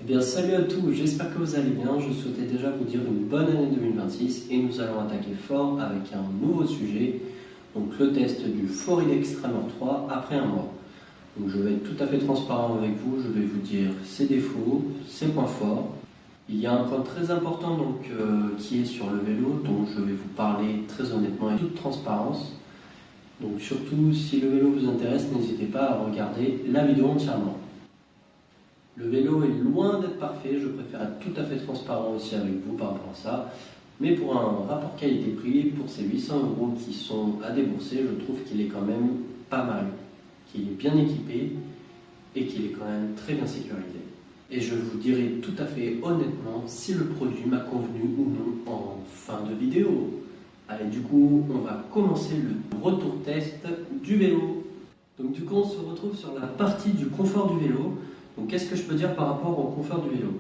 Eh bien salut à tous, j'espère que vous allez bien. Je souhaitais déjà vous dire une bonne année 2026 et nous allons attaquer fort avec un nouveau sujet, donc le test du Ford Extreme 3 après un mois. Donc je vais être tout à fait transparent avec vous, je vais vous dire ses défauts, ses points forts. Il y a un point très important qui est sur le vélo, dont je vais vous parler très honnêtement et toute transparence. Donc surtout si le vélo vous intéresse, n'hésitez pas à regarder la vidéo entièrement. Le vélo est loin d'être parfait, je préfère être tout à fait transparent aussi avec vous par rapport à ça. Mais pour un rapport qualité-prix, pour ces 800 € qui sont à débourser, je trouve qu'il est quand même pas mal, qu'il est bien équipé et qu'il est quand même très bien sécurisé. Et je vous dirai tout à fait honnêtement si le produit m'a convenu ou non en fin de vidéo. Allez, du coup, on va commencer le retour test du vélo. Donc du coup, on se retrouve sur la partie du confort du vélo. Donc qu'est-ce que je peux dire par rapport au confort du vélo?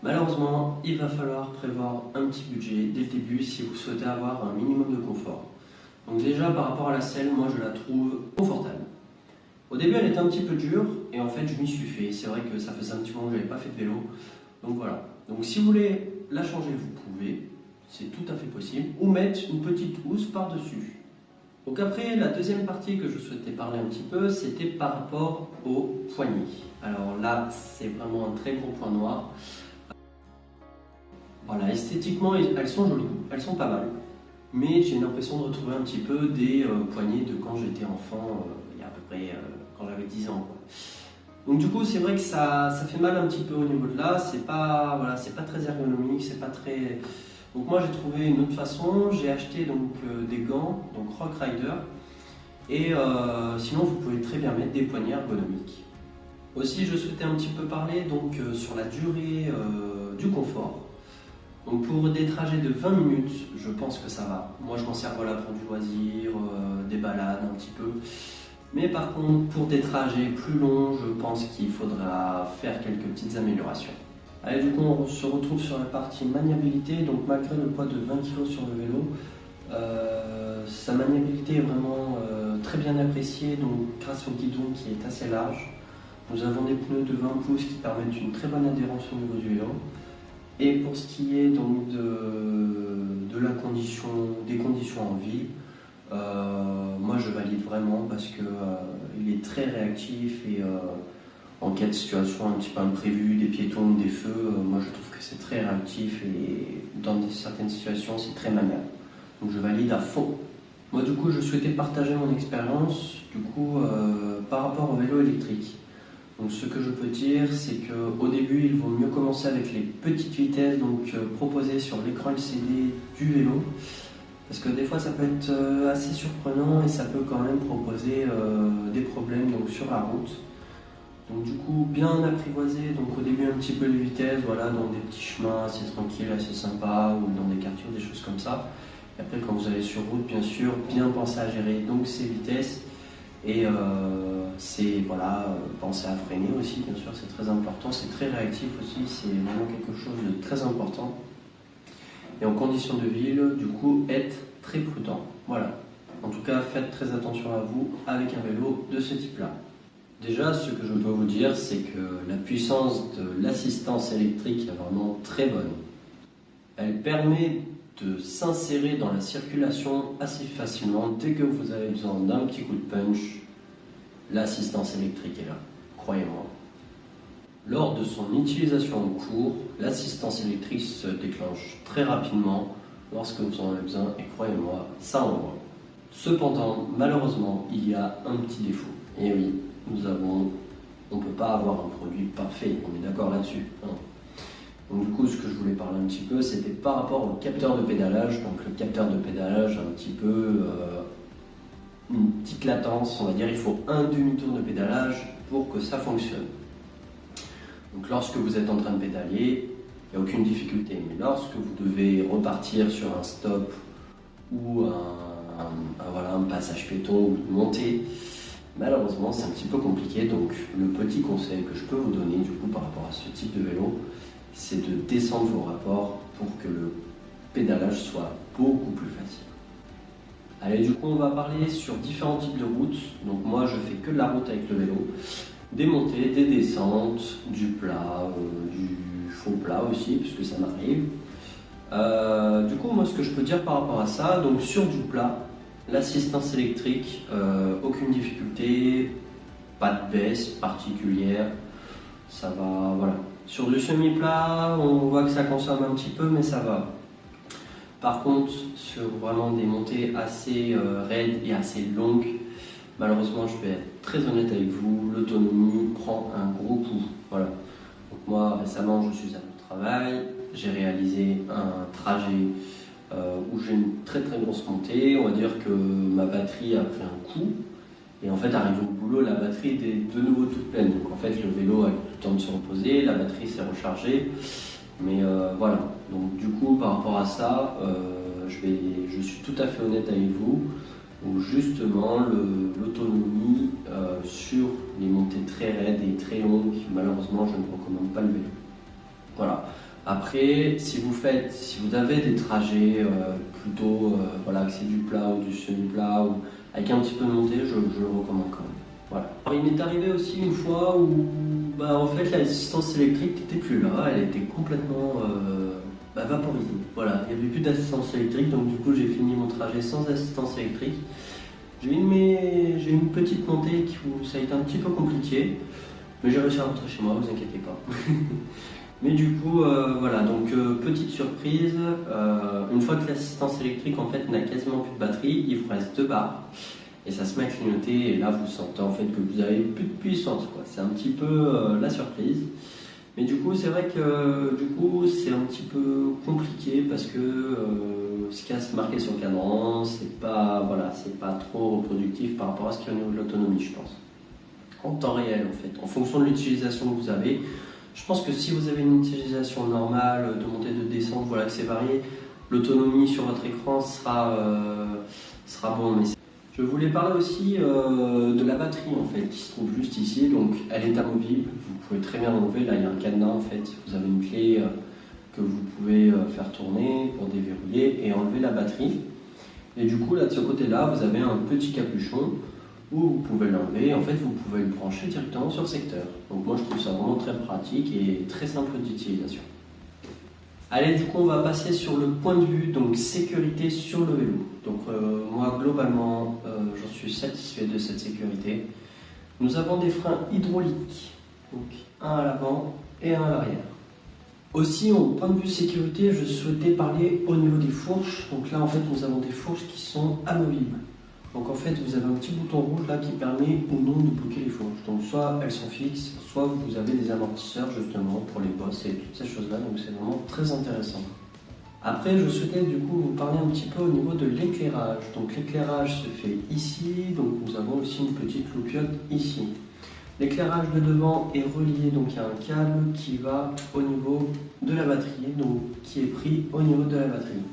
Malheureusement, il va falloir prévoir un petit budget dès le début si vous souhaitez avoir un minimum de confort. Donc déjà par rapport à la selle, moi je la trouve confortable. Au début elle était un petit peu dure et en fait je m'y suis fait. C'est vrai que ça faisait un petit moment que je n'avais pas fait de vélo. Donc voilà. Donc si vous voulez la changer, vous pouvez. C'est tout à fait possible. Ou mettre une petite housse par-dessus. Donc après, la deuxième partie que je souhaitais parler un petit peu, c'était par rapport aux poignées. Alors là, c'est vraiment un très gros point noir. Voilà, esthétiquement, elles sont jolies, elles sont pas mal. Mais j'ai l'impression de retrouver un petit peu des poignées de quand j'étais enfant, il y a à peu près quand j'avais 10 ans, quoi. Donc du coup, c'est vrai que ça fait mal un petit peu au niveau de là. C'est pas, voilà, c'est pas très ergonomique, c'est pas très... Donc moi j'ai trouvé une autre façon, j'ai acheté des gants, donc Rock Rider, et sinon vous pouvez très bien mettre des poignées ergonomiques. Aussi je souhaitais un petit peu parler sur la durée du confort. Donc pour des trajets de 20 minutes, je pense que ça va. Moi je m'en sers voilà, pour du loisir, des balades un petit peu. Mais par contre pour des trajets plus longs, je pense qu'il faudra faire quelques petites améliorations. Allez, du coup, on se retrouve sur la partie maniabilité. Donc, malgré le poids de 20 kg sur le vélo, sa maniabilité est vraiment très bien appréciée. Donc, grâce au guidon qui est assez large, nous avons des pneus de 20 pouces qui permettent une très bonne adhérence au niveau du vélo. Et pour ce qui est donc de la condition, des conditions en ville, moi je valide vraiment parce que il est très réactif et en cas de situation un petit peu imprévue, des piétons, des feux, moi je trouve que c'est très réactif et dans certaines situations c'est très maniable. Donc je valide à fond. Moi du coup je souhaitais partager mon expérience par rapport au vélo électrique. Donc ce que je peux dire c'est qu'au début il vaut mieux commencer avec les petites vitesses proposées sur l'écran LCD du vélo. Parce que des fois ça peut être assez surprenant et ça peut quand même proposer des problèmes sur la route. Donc du coup bien apprivoiser au début un petit peu les vitesses, voilà, dans des petits chemins assez tranquilles, assez sympas ou dans des quartiers, des choses comme ça. Et après quand vous allez sur route, bien sûr, bien penser à gérer ces vitesses et penser à freiner aussi, bien sûr, c'est très important, c'est très réactif aussi, c'est vraiment quelque chose de très important. Et en conditions de ville, du coup, être très prudent. Voilà. En tout cas, faites très attention à vous avec un vélo de ce type-là. Déjà, ce que je peux vous dire, c'est que la puissance de l'assistance électrique est vraiment très bonne. Elle permet de s'insérer dans la circulation assez facilement. Dès que vous avez besoin d'un petit coup de punch, l'assistance électrique est là, croyez-moi. Lors de son utilisation en cours, l'assistance électrique se déclenche très rapidement lorsque vous en avez besoin et croyez-moi, ça envoie. Cependant, malheureusement, il y a un petit défaut. Et oui, on ne peut pas avoir un produit parfait, on est d'accord là-dessus. Hein. Donc du coup, ce que je voulais parler un petit peu, c'était par rapport au capteur de pédalage. Donc le capteur de pédalage, un petit peu, une petite latence, on va dire, il faut un demi-tour de pédalage pour que ça fonctionne. Donc lorsque vous êtes en train de pédaler, il n'y a aucune difficulté. Mais lorsque vous devez repartir sur un stop ou un passage piéton ou une montée, malheureusement c'est un petit peu compliqué. Donc le petit conseil que je peux vous donner du coup par rapport à ce type de vélo, c'est de descendre vos rapports pour que le pédalage soit beaucoup plus facile. Allez, du coup on va parler sur différents types de routes. Donc moi je fais que de la route avec le vélo. Des montées, des descentes, du plat, faux plat aussi, puisque ça m'arrive. Du coup, moi, ce que je peux dire par rapport à ça, donc sur du plat, l'assistance électrique, aucune difficulté, pas de baisse particulière, ça va, voilà. Sur du semi-plat, on voit que ça consomme un petit peu, mais ça va. Par contre, sur vraiment des montées assez raides et assez longues, malheureusement, je vais être très honnête avec vous, l'autonomie prend un gros coup. Voilà. Donc moi, récemment, je suis à mon travail, j'ai réalisé un trajet où j'ai une très très grosse montée. On va dire que ma batterie a pris un coup. Et en fait, arrivé au boulot, la batterie était de nouveau toute pleine. Donc en fait, le vélo a eu le temps de se reposer, la batterie s'est rechargée. Mais voilà. Donc du coup, par rapport à ça, je suis tout à fait honnête avec vous. Donc justement, l'autonomie sur les montées très raides et très longues, malheureusement, je ne recommande pas le vélo. Voilà. Après, si vous avez des trajets plutôt, voilà, que c'est du plat ou du semi-plat ou avec un petit peu de montée, je le recommande quand même. Voilà. Alors, il m'est arrivé aussi une fois où, en fait, l'assistance électrique n'était plus là, elle était complètement vaporisée. Voilà, il n'y avait plus d'assistance électrique, donc du coup, j'ai fini mon trajet sans assistance électrique. J'ai eu une petite montée où ça a été un petit peu compliqué, mais j'ai réussi à rentrer chez moi, vous inquiétez pas. Mais du coup, voilà, donc petite surprise, une fois que l'assistance électrique en fait n'a quasiment plus de batterie, il vous reste 2 barres et ça se met à clignoter et là vous sentez en fait que vous avez plus de puissance, quoi. C'est un petit peu la surprise. Mais du coup, c'est vrai que du coup c'est un petit peu compliqué parce que ce qui a se marqué sur le cadran, c'est pas, voilà, c'est pas trop reproductif par rapport à ce qu'il y a au niveau de l'autonomie, je pense. En temps réel en fait, en fonction de l'utilisation que vous avez. Je pense que si vous avez une utilisation normale de montée de descente, voilà que c'est varié, l'autonomie sur votre écran sera bon. Mais je voulais parler aussi de la batterie en fait qui se trouve juste ici. Donc elle est amovible, vous pouvez très bien l'enlever. Là il y a un cadenas en fait, vous avez une clé que vous pouvez faire tourner pour déverrouiller et enlever la batterie. Et du coup là de ce côté-là vous avez un petit capuchon où vous pouvez l'enlever, en fait vous pouvez le brancher directement sur secteur. Donc moi je trouve ça vraiment très pratique et très simple d'utilisation. Allez, du coup on va passer sur le point de vue donc sécurité sur le vélo. Donc moi globalement j'en suis satisfait de cette sécurité. Nous avons des freins hydrauliques, donc un à l'avant et un à l'arrière. Aussi, au point de vue sécurité, je souhaitais parler au niveau des fourches. Donc là en fait nous avons des fourches qui sont amovibles. Donc en fait, vous avez un petit bouton rouge là qui permet ou non de bloquer les fourches. Donc soit elles sont fixes, soit vous avez des amortisseurs justement pour les bosses et toutes ces choses-là. Donc c'est vraiment très intéressant. Après, je souhaitais du coup vous parler un petit peu au niveau de l'éclairage. Donc l'éclairage se fait ici, donc nous avons aussi une petite loupiote ici. L'éclairage de devant est relié, donc il y a un câble qui va au niveau de la batterie, donc qui est pris au niveau de la batterie.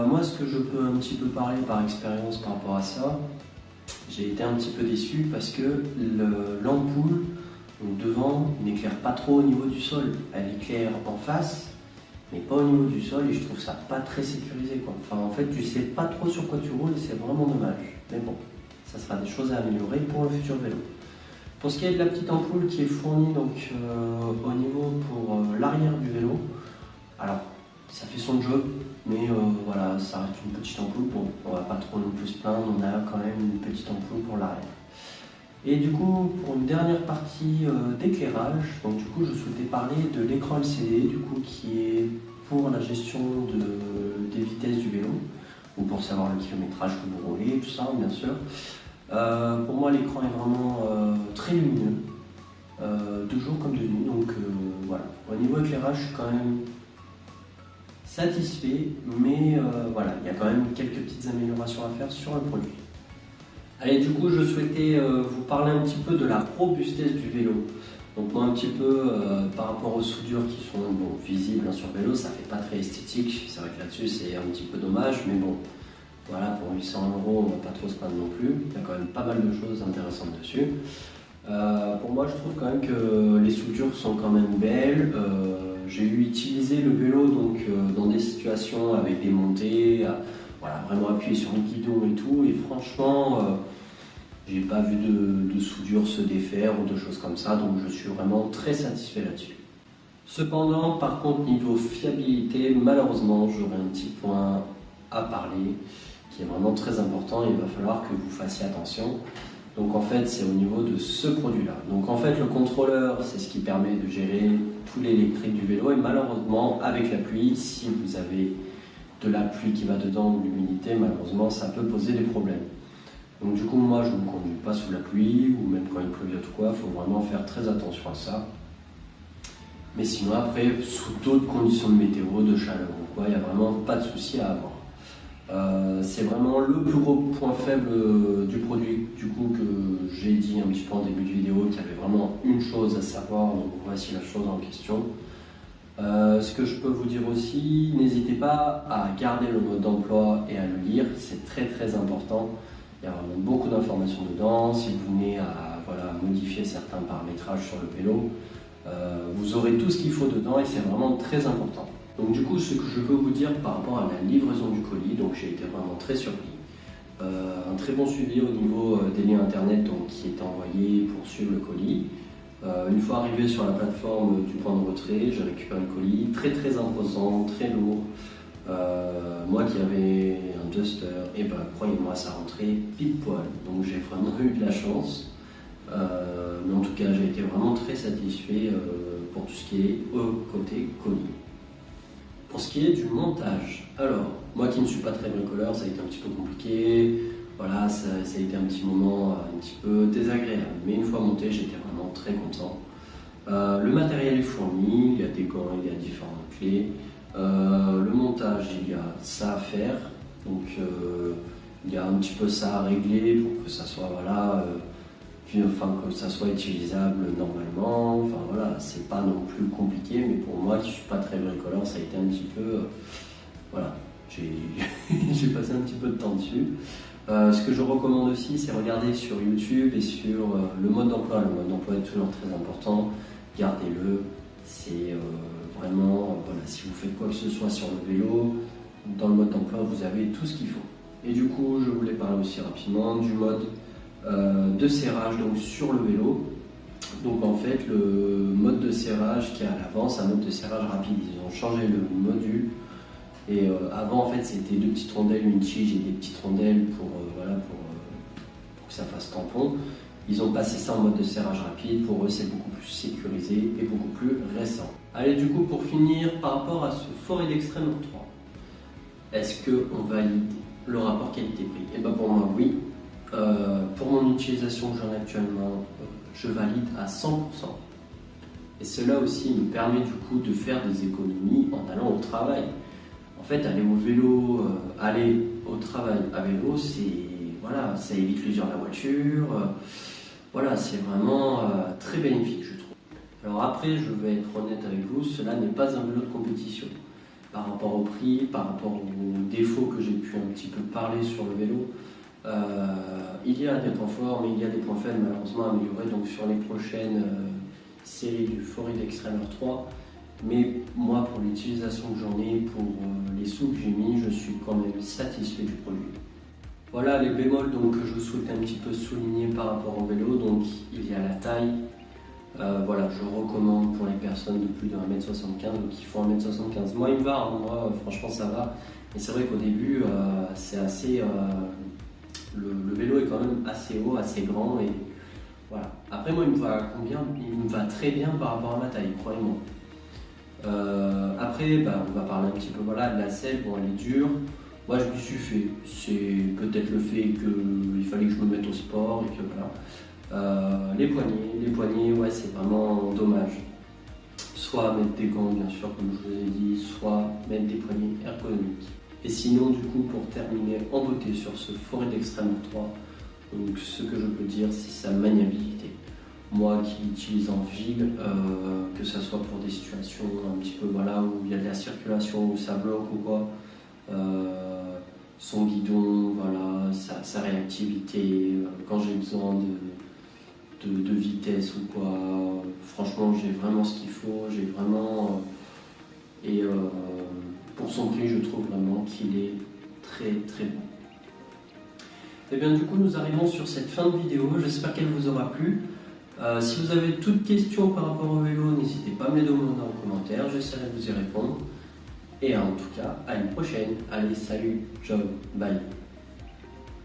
Moi, ce que je peux un petit peu parler par expérience par rapport à ça, j'ai été un petit peu déçu parce que l'ampoule devant n'éclaire pas trop au niveau du sol. Elle éclaire en face, mais pas au niveau du sol et je trouve ça pas très sécurisé, quoi. Enfin, en fait, tu sais pas trop sur quoi tu roules et c'est vraiment dommage. Mais bon, ça sera des choses à améliorer pour le futur vélo. Pour ce qui est de la petite ampoule qui est fournie donc, au niveau pour l'arrière du vélo, alors ça fait son job, mais voilà, ça reste une petite ampoule. Bon, on va pas trop non plus se plaindre, on a quand même une petite ampoule pour l'arrière. Et du coup, pour une dernière partie d'éclairage, donc du coup je souhaitais parler de l'écran LCD, du coup qui est pour la gestion des vitesses du vélo, ou pour savoir le kilométrage que vous roulez, tout ça bien sûr. Pour moi l'écran est vraiment très lumineux, de jour comme de nuit, donc voilà. Au niveau éclairage, je suis quand même satisfait, mais voilà, il y a quand même quelques petites améliorations à faire sur le produit. Allez, du coup, je souhaitais vous parler un petit peu de la robustesse du vélo. Donc moi, un petit peu par rapport aux soudures qui sont visibles sur le vélo, ça fait pas très esthétique. C'est vrai que là-dessus, c'est un petit peu dommage, mais bon, voilà, pour 800 €, on va pas trop se plaindre non plus. Il y a quand même pas mal de choses intéressantes dessus. Pour moi, je trouve quand même que les soudures sont quand même belles. J'ai utilisé le vélo donc, dans des situations avec des montées, voilà, vraiment appuyé sur le guidon et tout, et franchement, j'ai pas vu de soudure se défaire ou de choses comme ça, donc je suis vraiment très satisfait là-dessus. Cependant, par contre, niveau fiabilité, malheureusement, j'aurai un petit point à parler qui est vraiment très important. Il va falloir que vous fassiez attention. Donc en fait, c'est au niveau de ce produit-là. Donc en fait, le contrôleur, c'est ce qui permet de gérer tout l'électrique du vélo. Et malheureusement, avec la pluie, si vous avez de la pluie qui va dedans ou l'humidité, malheureusement, ça peut poser des problèmes. Donc du coup, moi, je ne conduis pas sous la pluie ou même quand il pleut ou quoi. Il faut vraiment faire très attention à ça. Mais sinon, après, sous d'autres conditions de météo, de chaleur ou quoi, il n'y a vraiment pas de souci à avoir. C'est vraiment le plus gros point faible du produit du coup que j'ai dit un petit peu en début de vidéo qu'il y avait vraiment une chose à savoir, donc voici la chose en question. Ce que je peux vous dire aussi, n'hésitez pas à garder le mode d'emploi et à le lire, c'est très très important. Il y a vraiment beaucoup d'informations dedans. Si vous venez à modifier certains paramétrages sur le vélo, vous aurez tout ce qu'il faut dedans et c'est vraiment très important. Donc du coup, ce que je peux vous dire par rapport à la livraison du colis, donc j'ai été vraiment très surpris. Un très bon suivi au niveau des liens internet donc, qui étaient envoyés pour suivre le colis. Une fois arrivé sur la plateforme du point de retrait, j'ai récupéré le colis, très très imposant, très lourd. Moi qui avais un Duster, et ben croyez-moi, ça rentrait pile poil. Donc j'ai vraiment eu de la chance. Mais en tout cas, j'ai été vraiment très satisfait pour tout ce qui est côté colis. Pour ce qui est du montage, alors, moi qui ne suis pas très bricoleur, ça a été un petit peu compliqué. Voilà, ça a été un petit moment un petit peu désagréable. Mais une fois monté, j'étais vraiment très content. Le matériel est fourni, il y a des gants, il y a différentes clés. Le montage, il y a ça à faire. Donc, il y a un petit peu ça à régler pour que ça soit, que ça soit utilisable normalement. Enfin voilà, c'est pas non plus compliqué, mais pour moi qui suis pas très bricoleur, ça a été un petit peu. J'ai passé un petit peu de temps dessus. Ce que je recommande aussi, c'est regarder sur YouTube et sur le mode d'emploi. Le mode d'emploi est toujours très important. Gardez-le. C'est vraiment, si vous faites quoi que ce soit sur le vélo, dans le mode d'emploi, vous avez tout ce qu'il faut. Et du coup, je voulais parler aussi rapidement du mode de serrage donc sur le vélo. Donc en fait, le mode de serrage qui est à l'avant, c'est un mode de serrage rapide. Ils ont changé le module. Et avant, en fait, c'était deux petites rondelles, une tige et des petites rondelles pour que ça fasse tampon. Ils ont passé ça en mode de serrage rapide. Pour eux, c'est beaucoup plus sécurisé et beaucoup plus récent. Allez, du coup, pour finir, par rapport à ce Forêt d'Extrême 3, est-ce qu'on valide le rapport qualité-prix? Et bien pour moi, oui. Pour mon utilisation que j'en ai actuellement, je valide à 100%. Et cela aussi me permet du coup de faire des économies en allant au travail. En fait, aller au vélo, aller au travail à vélo, ça évite l'usure de la voiture. C'est vraiment très bénéfique, je trouve. Alors après, je vais être honnête avec vous, cela n'est pas un vélo de compétition. Par rapport au prix, par rapport aux défauts que j'ai pu un petit peu parler sur le vélo, il y a des points forts, mais il y a des points faibles malheureusement à améliorer. Donc sur les prochaines séries du Forêt d'Extrême 3, mais moi pour l'utilisation que j'en ai, pour les sous que j'ai mis, je suis quand même satisfait du produit. Voilà les bémols donc, que je souhaite un petit peu souligner par rapport au vélo. Donc il y a la taille. Je recommande pour les personnes de plus de 1m75, donc il faut 1m75. Moi il me va, moi franchement ça va. Mais c'est vrai qu'au début c'est assez. Le vélo est quand même assez haut, assez grand et voilà. Après moi il me va combien? Il me va très bien par rapport à ma taille, croyez-moi. Après on va parler un petit peu de la selle. Bon, elle est dure. Moi je m'y suis fait. C'est peut-être le fait qu'il fallait que je me mette au sport et que voilà. Les poignées, ouais, c'est vraiment dommage. Soit mettre des gants, bien sûr, comme je vous ai dit, soit mettre des poignées ergonomiques. Et sinon, du coup, pour terminer en beauté sur ce Forêt d'Extrême 3, donc ce que je peux dire, c'est sa maniabilité. Moi qui l'utilise en ville, que ce soit pour des situations un petit peu où il y a de la circulation, où ça bloque ou quoi, son guidon, sa réactivité, quand j'ai besoin de vitesse ou quoi, franchement j'ai vraiment ce qu'il faut, pour son prix je trouve vraiment qu'il est très très bon. Et bien du coup nous arrivons sur cette fin de vidéo, j'espère qu'elle vous aura plu. Si vous avez toute question par rapport au vélo, n'hésitez pas à me les demander en commentaire, j'essaierai de vous y répondre. Et en tout cas, à une prochaine. Allez, salut, ciao, bye.